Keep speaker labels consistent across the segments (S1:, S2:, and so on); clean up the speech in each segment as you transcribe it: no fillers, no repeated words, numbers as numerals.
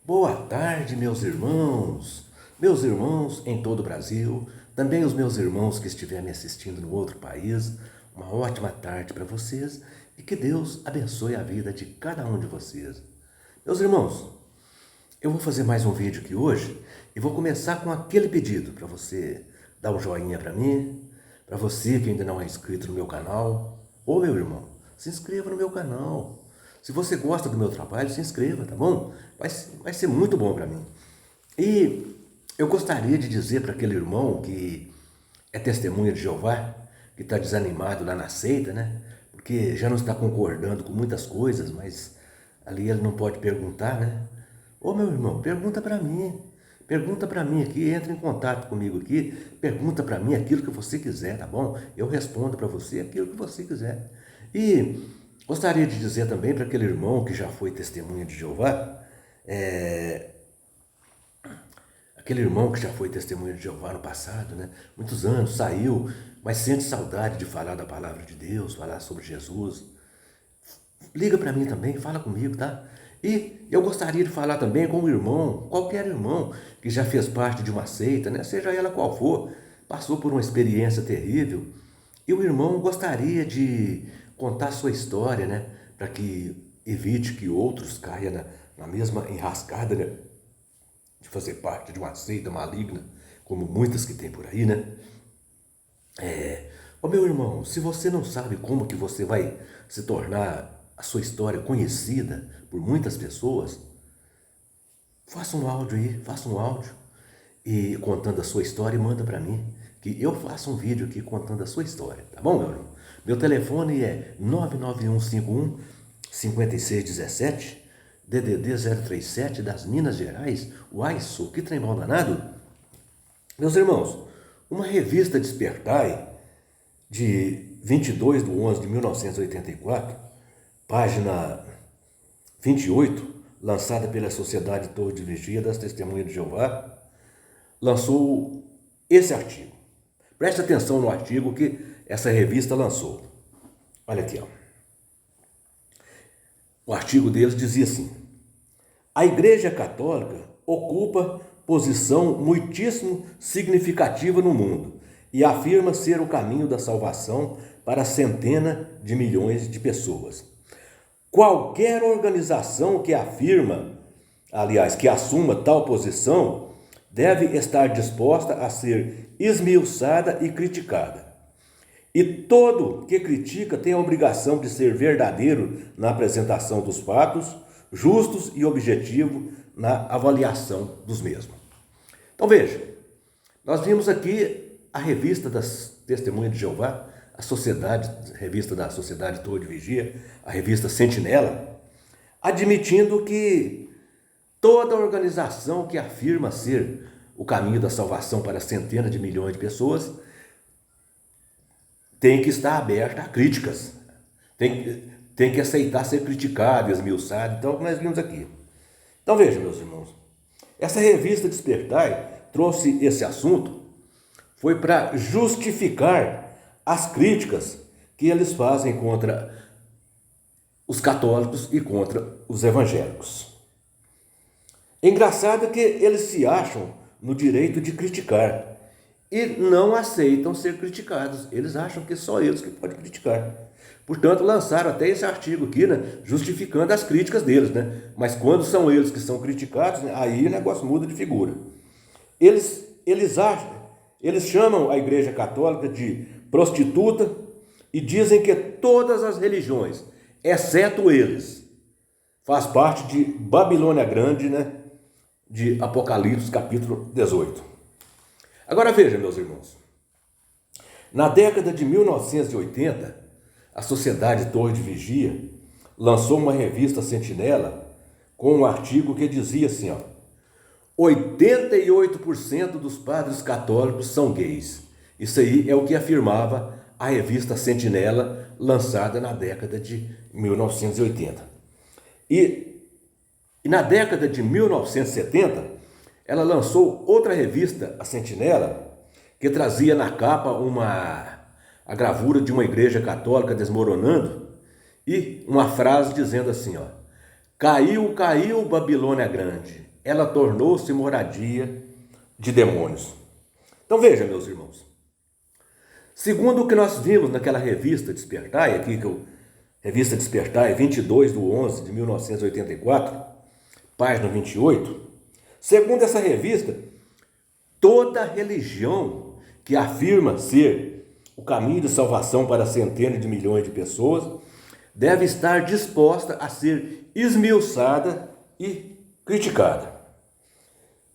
S1: Boa tarde, meus irmãos em todo o Brasil, também os meus irmãos que estiverem me assistindo no outro país. Uma ótima tarde para vocês e que Deus abençoe a vida de cada um de vocês. Meus irmãos, eu vou fazer mais um vídeo aqui hoje e vou começar com aquele pedido para você dar um joinha para mim, para você que ainda não é inscrito no meu canal. Ô meu irmão, se inscreva no meu canal. Se você gosta do meu trabalho, se inscreva, tá bom? Vai ser muito bom para mim. E eu gostaria de dizer para aquele irmão que é testemunha de Jeová, que está desanimado lá na seita, né? Porque já não está concordando com muitas coisas, mas ali ele não pode perguntar, né? Ô meu irmão, pergunta para mim. Pergunta para mim aqui, entra em contato comigo aqui, pergunta para mim aquilo que você quiser, tá bom? Eu respondo para você aquilo que você quiser. E gostaria de dizer também para aquele irmão que já foi testemunha de Jeová, aquele irmão que já foi testemunha de Jeová no passado, né? Muitos anos, saiu, mas sente saudade de falar da palavra de Deus, falar sobre Jesus. Liga para mim também, fala comigo, tá? E eu gostaria de falar também com um irmão, qualquer irmão que já fez parte de uma seita, né? Seja ela qual for, passou por uma experiência terrível. E o irmão gostaria de contar sua história, né? Para que evite que outros caiam na mesma enrascada, né? De fazer parte de uma seita maligna, como muitas que tem por aí, né? Ô meu irmão, se você não sabe como que você vai se tornar a sua história conhecida por muitas pessoas, faça um áudio e contando a sua história e manda para mim, que eu faço um vídeo aqui contando a sua história, tá bom, meu irmão? Meu telefone é 99151 5617, DDD 037 das Minas Gerais. Uai, sou que trem mal danado. Meus irmãos, uma revista Despertai de 22/11/1984, página 28, lançada pela Sociedade Torre de Vigia das Testemunhas de Jeová, lançou esse artigo. Preste atenção no artigo que essa revista lançou. Olha aqui, ó. O artigo deles dizia assim: a Igreja Católica ocupa posição muitíssimo significativa no mundo e afirma ser o caminho da salvação para centenas de milhões de pessoas. Qualquer organização que que assuma tal posição, deve estar disposta a ser esmiuçada e criticada. E todo que critica tem a obrigação de ser verdadeiro na apresentação dos fatos, justos e objetivo na avaliação dos mesmos. Então veja, nós vimos aqui a revista das Testemunhas de Jeová, a revista da Sociedade Torre de Vigia, a revista Sentinela, admitindo que toda organização que afirma ser o caminho da salvação para centenas de milhões de pessoas tem que estar aberta a críticas, tem que aceitar ser criticado, esmiuçado. Então, o que nós vimos aqui. Então, veja, meus irmãos, essa revista Despertai trouxe esse assunto, foi para justificar as críticas que eles fazem contra os católicos e contra os evangélicos. Engraçado que eles se acham no direito de criticar e não aceitam ser criticados. Eles acham que só eles que podem criticar. Portanto, lançaram até esse artigo aqui, né, justificando as críticas deles, né? Mas quando são eles que são criticados, né, aí o negócio muda de figura. Eles chamam a Igreja Católica de prostituta e dizem que todas as religiões, exceto eles, faz parte de Babilônia Grande, né, de Apocalipse capítulo 18. Agora veja, meus irmãos, na década de 1980, a Sociedade Torre de Vigia lançou uma revista Sentinela com um artigo que dizia assim, ó: 88% dos padres católicos são gays. Isso aí é o que afirmava a revista Sentinela, lançada na década de 1980. E na década de 1970, ela lançou outra revista, a Sentinela, que trazia na capa a gravura de uma igreja católica desmoronando e uma frase dizendo assim, ó: caiu, caiu Babilônia Grande, ela tornou-se moradia de demônios. Então veja, meus irmãos, segundo o que nós vimos naquela revista Despertai, revista Despertai, 22/11 de 1984, página 28, segundo essa revista, toda religião que afirma ser o caminho de salvação para centenas de milhões de pessoas deve estar disposta a ser esmiuçada e criticada.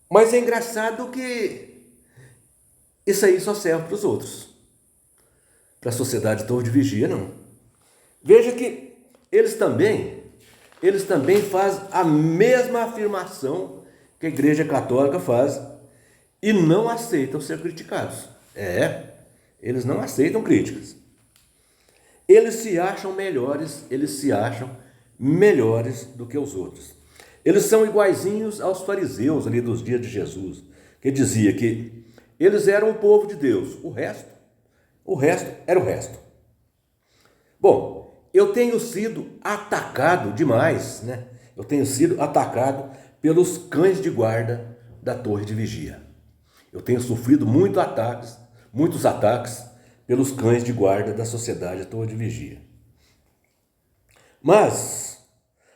S1: Mas é engraçado que isso aí só serve para os outros. Para a sociedade Torre de Vigia, não. Veja que eles também fazem a mesma afirmação que a Igreja Católica faz e não aceitam ser criticados. Eles não aceitam críticas. Eles se acham melhores do que os outros. Eles são iguaizinhos aos fariseus ali dos dias de Jesus, que dizia que eles eram o povo de Deus, o resto era o resto. Bom, eu tenho sido atacado demais, né? Eu tenho sido atacado pelos cães de guarda da Torre de Vigia. Eu tenho sofrido muitos ataques pelos cães de guarda da Sociedade Torre de Vigia. Mas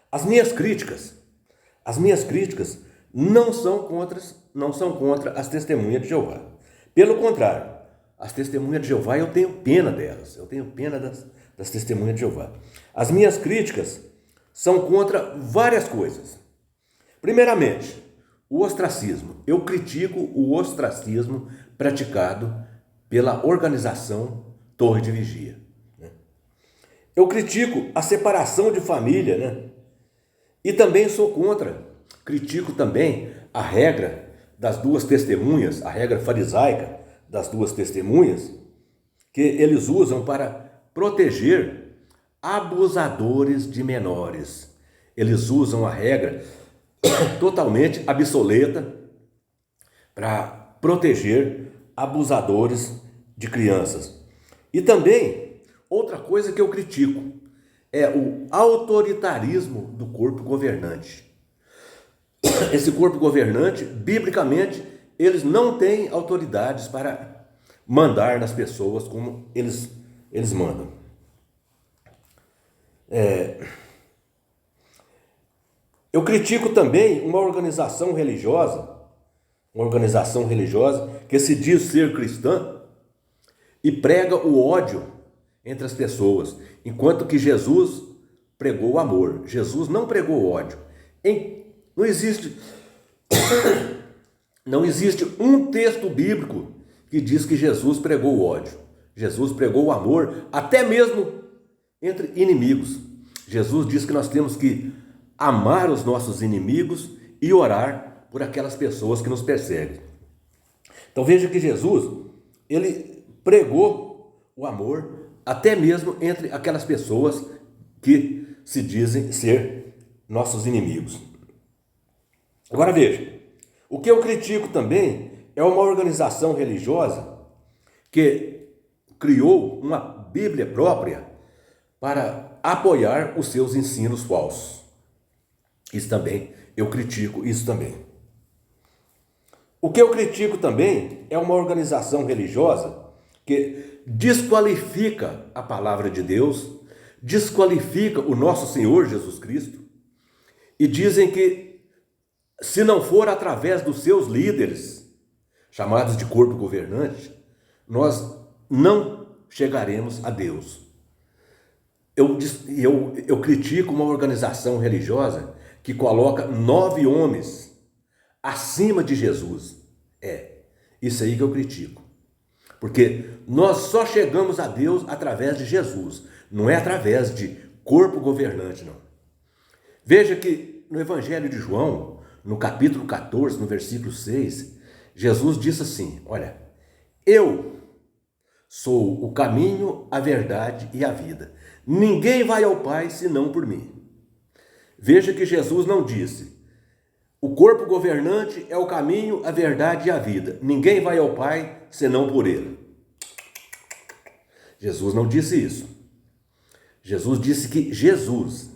S1: as minhas críticas não são contra as testemunhas de Jeová. Pelo contrário, as testemunhas de Jeová, eu tenho pena delas. Eu tenho pena das testemunhas de Jeová. As minhas críticas são contra várias coisas. Primeiramente, o ostracismo. Eu critico o ostracismo praticado pela organização Torre de Vigia. Eu critico a separação de família, né? E também sou contra. Critico também a regra das duas testemunhas, a regra farisaica das duas testemunhas, que eles usam para proteger abusadores de menores. Eles usam a regra totalmente obsoleta para proteger abusadores de crianças. E também, outra coisa que eu critico é o autoritarismo do corpo governante. Esse corpo governante, biblicamente, eles não têm autoridades para mandar nas pessoas como eles mandam. Eu critico também uma organização religiosa que se diz ser cristã e prega o ódio entre as pessoas, enquanto que Jesus pregou o amor. Jesus não pregou o ódio. Não existe um texto bíblico que diz que Jesus pregou o ódio. Jesus pregou o amor, até mesmo entre inimigos. Jesus diz que nós temos que amar os nossos inimigos e orar por aquelas pessoas que nos perseguem. Então veja que Jesus, ele pregou o amor até mesmo entre aquelas pessoas que se dizem ser nossos inimigos. Agora veja, o que eu critico também é uma organização religiosa que criou uma Bíblia própria para apoiar os seus ensinos falsos. Isso também, eu critico isso também. O que eu critico também é uma organização religiosa que desqualifica a palavra de Deus, desqualifica o nosso Senhor Jesus Cristo e dizem que se não for através dos seus líderes, chamados de corpo governante, nós não chegaremos a Deus. Eu critico uma organização religiosa que coloca 9 homens acima de Jesus. Isso aí que eu critico. Porque nós só chegamos a Deus através de Jesus, não é através de corpo governante, não. Veja que no Evangelho de João, no capítulo 14, no versículo 6, Jesus disse assim, olha, eu sou o caminho, a verdade e a vida. Ninguém vai ao Pai senão por mim. Veja que Jesus não disse, o corpo governante é o caminho, a verdade e a vida. Ninguém vai ao Pai senão por ele. Jesus não disse isso. Jesus disse que Jesus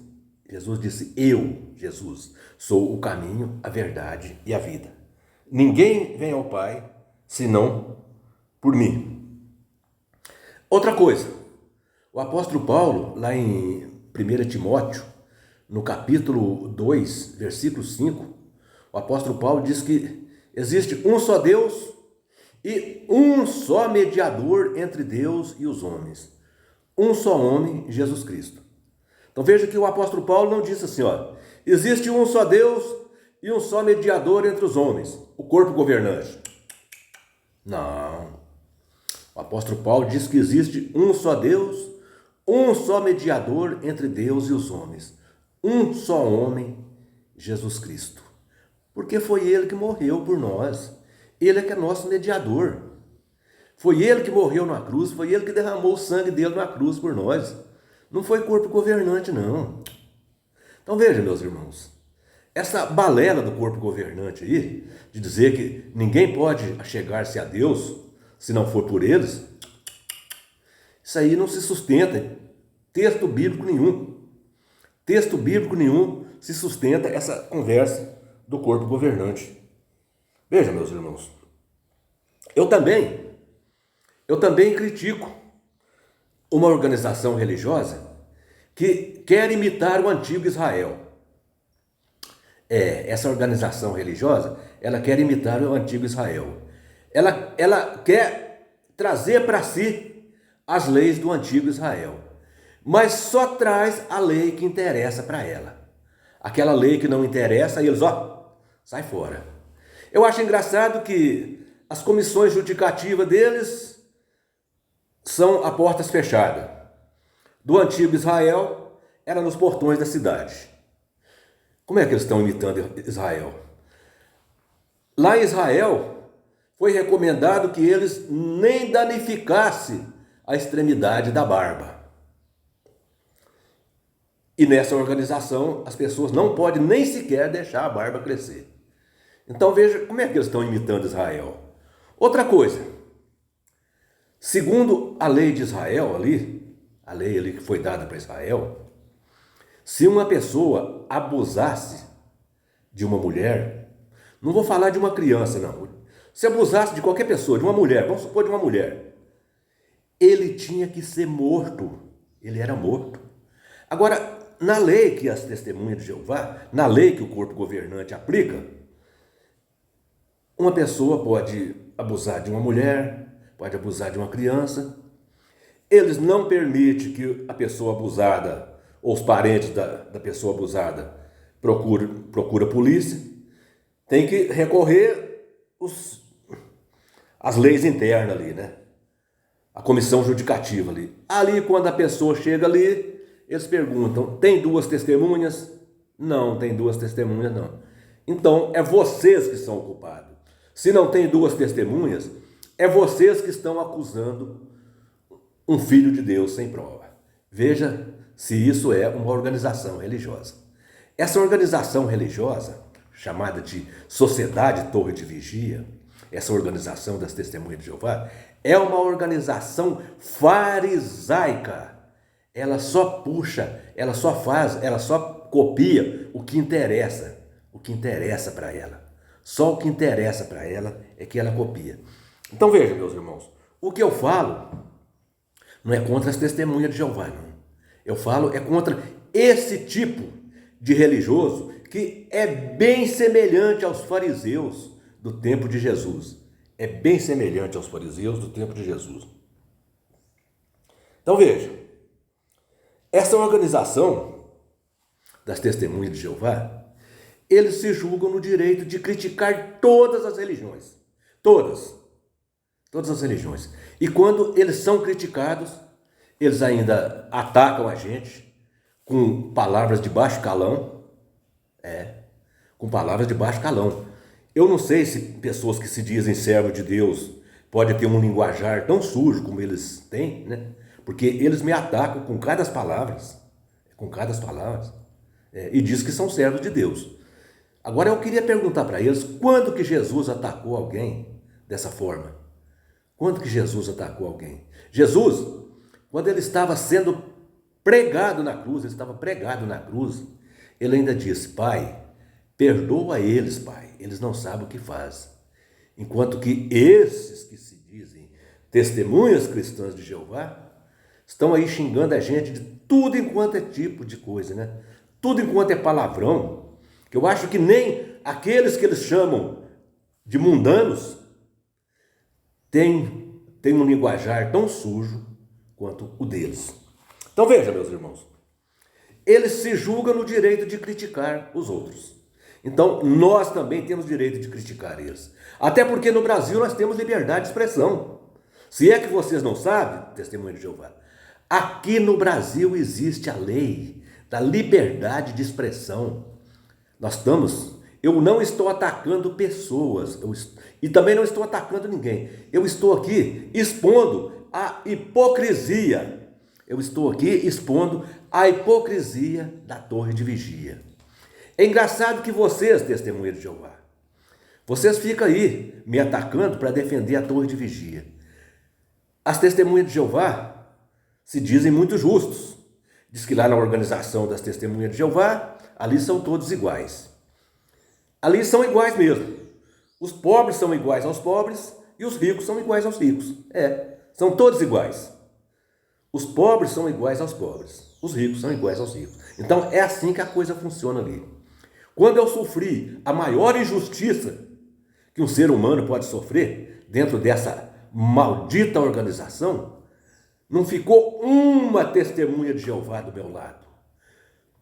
S1: disse eu, Jesus. Sou o caminho, a verdade e a vida. Ninguém vem ao Pai senão por mim. Outra coisa, o apóstolo Paulo, lá em 1 Timóteo, no capítulo 2, versículo 5, o apóstolo Paulo diz que existe um só Deus e um só mediador entre Deus e os homens. Um só homem, Jesus Cristo. Então veja que o apóstolo Paulo não disse assim, existe um só Deus e um só mediador entre os homens, o corpo governante. Não. O apóstolo Paulo diz que existe um só Deus, um só mediador entre Deus e os homens. Um só homem, Jesus Cristo. Porque foi ele que morreu por nós. Ele é que é nosso mediador. Foi ele que morreu na cruz, foi ele que derramou o sangue dele na cruz por nós. Não foi corpo governante, não. Então veja, meus irmãos, essa balela do corpo governante aí, de dizer que ninguém pode chegar-se a Deus se não for por eles, isso aí não se sustenta em texto bíblico nenhum. Texto bíblico nenhum se sustenta essa conversa do corpo governante. Veja, meus irmãos, eu também critico uma organização religiosa que quer imitar o antigo Israel. Essa organização religiosa, ela quer imitar o antigo Israel. Ela quer trazer para si as leis do antigo Israel, mas só traz a lei que interessa para ela. Aquela lei que não interessa, eles, sai fora. Eu acho engraçado que as comissões judicativas deles são a portas fechadas. Do antigo Israel, era nos portões da cidade. Como é que eles estão imitando Israel? Lá em Israel, foi recomendado que eles nem danificassem a extremidade da barba. E nessa organização, as pessoas não podem nem sequer deixar a barba crescer. Então veja como é que eles estão imitando Israel. Outra coisa, segundo a lei de Israel a lei ali que foi dada para Israel, se uma pessoa abusasse de uma mulher, não vou falar de uma criança não, se abusasse de qualquer pessoa, de uma mulher, vamos supor de uma mulher, ele tinha que ser morto, ele era morto. Agora, na lei que as testemunhas de Jeová, na lei que o corpo governante aplica, uma pessoa pode abusar de uma mulher, pode abusar de uma criança. Eles não permitem que a pessoa abusada ou os parentes da pessoa abusada procure a polícia. Tem que recorrer às leis internas ali, né? A comissão judicativa ali. Ali, quando a pessoa chega ali, eles perguntam, tem duas testemunhas? Não, tem duas testemunhas não. Então, é vocês que são culpados. Se não tem duas testemunhas, é vocês que estão acusando um filho de Deus sem prova. Veja se isso é uma organização religiosa. Essa organização religiosa, chamada de Sociedade Torre de Vigia, essa organização das Testemunhas de Jeová, é uma organização farisaica. Ela só puxa, ela só faz, ela só copia o que interessa para ela. Só o que interessa para ela é que ela copia. Então veja, meus irmãos, o que eu falo não é contra as testemunhas de Jeová, não. Eu falo é contra esse tipo de religioso que é bem semelhante aos fariseus do tempo de Jesus. É bem semelhante aos fariseus do tempo de Jesus. Então veja, essa organização das testemunhas de Jeová, eles se julgam no direito de criticar todas as religiões. Todas as religiões. E quando eles são criticados, eles ainda atacam a gente com palavras de baixo calão. Com palavras de baixo calão. Eu não sei se pessoas que se dizem servos de Deus podem ter um linguajar tão sujo como eles têm, né? Porque eles me atacam com cada palavras. E diz que são servos de Deus. Agora eu queria perguntar para eles, quando que Jesus atacou alguém dessa forma? Quando que Jesus atacou alguém? Jesus, quando ele estava sendo pregado na cruz, Ele ainda disse: Pai, perdoa eles, Pai, eles não sabem o que fazem. Enquanto que esses que se dizem testemunhas cristãs de Jeová estão aí xingando a gente de tudo enquanto é tipo de coisa, né? Tudo enquanto é palavrão, que eu acho que nem aqueles que eles chamam de mundanos têm um linguajar tão sujo quanto o deles. Então veja, meus irmãos, eles se julgam no direito de criticar os outros. Então nós também temos direito de criticar eles. Até porque no Brasil nós temos liberdade de expressão. Se é que vocês não sabem, testemunho de Jeová, aqui no Brasil existe a lei da liberdade de expressão. Eu não estou atacando pessoas, e também não estou atacando ninguém. Eu estou aqui expondo a hipocrisia. Eu estou aqui expondo a hipocrisia da torre de vigia. É engraçado que vocês, testemunhas de Jeová, vocês ficam aí me atacando para defender a torre de vigia. As testemunhas de Jeová se dizem muito justos. Diz que lá na organização das testemunhas de Jeová, ali são todos iguais. Ali são iguais mesmo. Os pobres são iguais aos pobres e os ricos são iguais aos ricos. São todos iguais. Os pobres são iguais aos pobres. Os ricos são iguais aos ricos. Então é assim que a coisa funciona ali. Quando eu sofri a maior injustiça que um ser humano pode sofrer dentro dessa maldita organização, não ficou uma testemunha de Jeová do meu lado.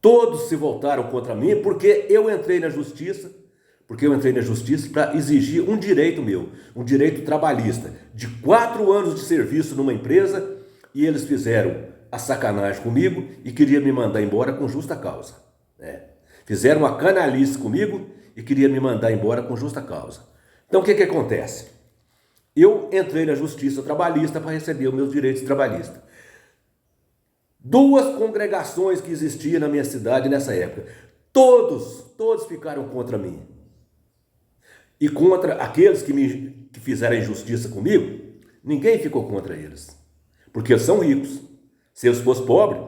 S1: Todos se voltaram contra mim porque eu entrei na justiça para exigir um direito meu, um direito trabalhista, de 4 anos de serviço numa empresa, e eles fizeram a sacanagem comigo e queriam me mandar embora com justa causa. Fizeram uma canalice comigo e queriam me mandar embora com justa causa. Então o que acontece? Eu entrei na justiça trabalhista para receber os meus direitos trabalhistas. 2 congregações que existiam na minha cidade nessa época, todos ficaram contra mim. E contra aqueles que fizeram injustiça comigo, ninguém ficou contra eles. Porque eles são ricos. Se eles fossem pobres,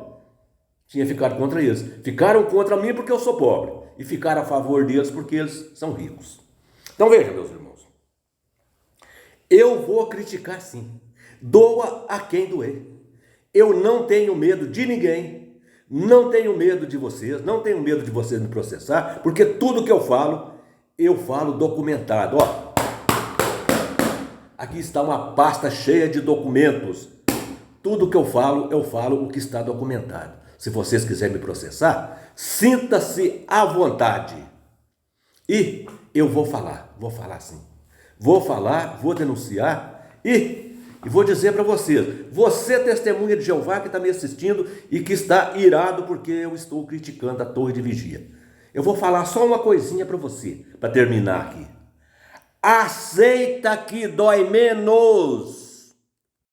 S1: tinha ficado contra eles. Ficaram contra mim porque eu sou pobre. E ficaram a favor deles porque eles são ricos. Então veja, meus irmãos. Eu vou criticar sim. Doa a quem doer. Eu não tenho medo de ninguém. Não tenho medo de vocês. Não tenho medo de vocês me processar. Porque tudo que eu falo documentado. Ó, aqui está uma pasta cheia de documentos. Tudo que eu falo o que está documentado. Se vocês quiserem me processar, sinta-se à vontade. E eu vou falar sim. Vou falar, vou denunciar e vou dizer para vocês, você testemunha de Jeová que está me assistindo e que está irado porque eu estou criticando a torre de vigia. Eu vou falar só uma coisinha para você, para terminar aqui. Aceita que dói menos.